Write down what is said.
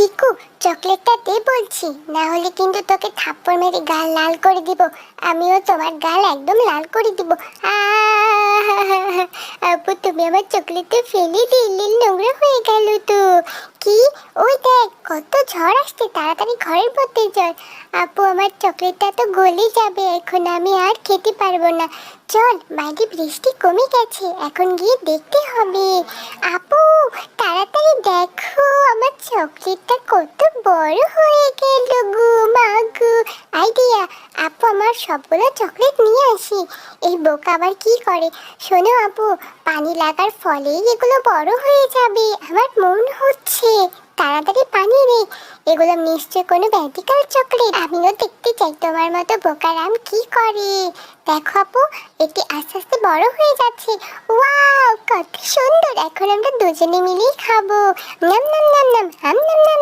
চিকু, চকলেটটা দে বলছি, না হলে কিন্তু তোকে থাপ্পড় মেরে গাল লাল করে দিব। আমিও তোমার গাল একদম লাল করে দিব। আপু, তুমি আমার চকলেটটা ফেলে দিলে, নোংরা হয়ে গেল তো। কি? ওই দেখ, কত ঝড় আসছে, তাড়াতাড়ি ঘরের মধ্যে চল। আপু, আমার চকলেটটা তো গলে যাবে, এখন আমি আর খেতে পারবো না। চল, বাইরে বৃষ্টি কমে গেছে, এখন গিয়ে দেখতে হবে। আপু, তাড়াতাড়ি দেখো, আমার চকলেটটা কত বড় হয়ে গেল গো, মা গো। আইডিয়া, আপু আমার সবগুলো চকলেট নিয়ে আসি। এই বোকা আবার কি করে? শোনো আপু, পানি লাগার ফলেই এগুলো বড় হয়ে যাবে আমার মন হচ্ছে। তাড়াতাড়ি পানি নে, এগুলো নিশ্চয় কোনো ভ্যাটিক্যাল চকলেট। আমিও দেখতে চাই তোমার মতো বোকারাম কি করে। দেখো আপু, এটি আস্তে আস্তে বড় হয়ে যাচ্ছে। ওয়াও, কত সুন্দর! এখন আমরা দুজনে মিলেই খাবো। নাম নাম নাম নাম, হাম নাম নাম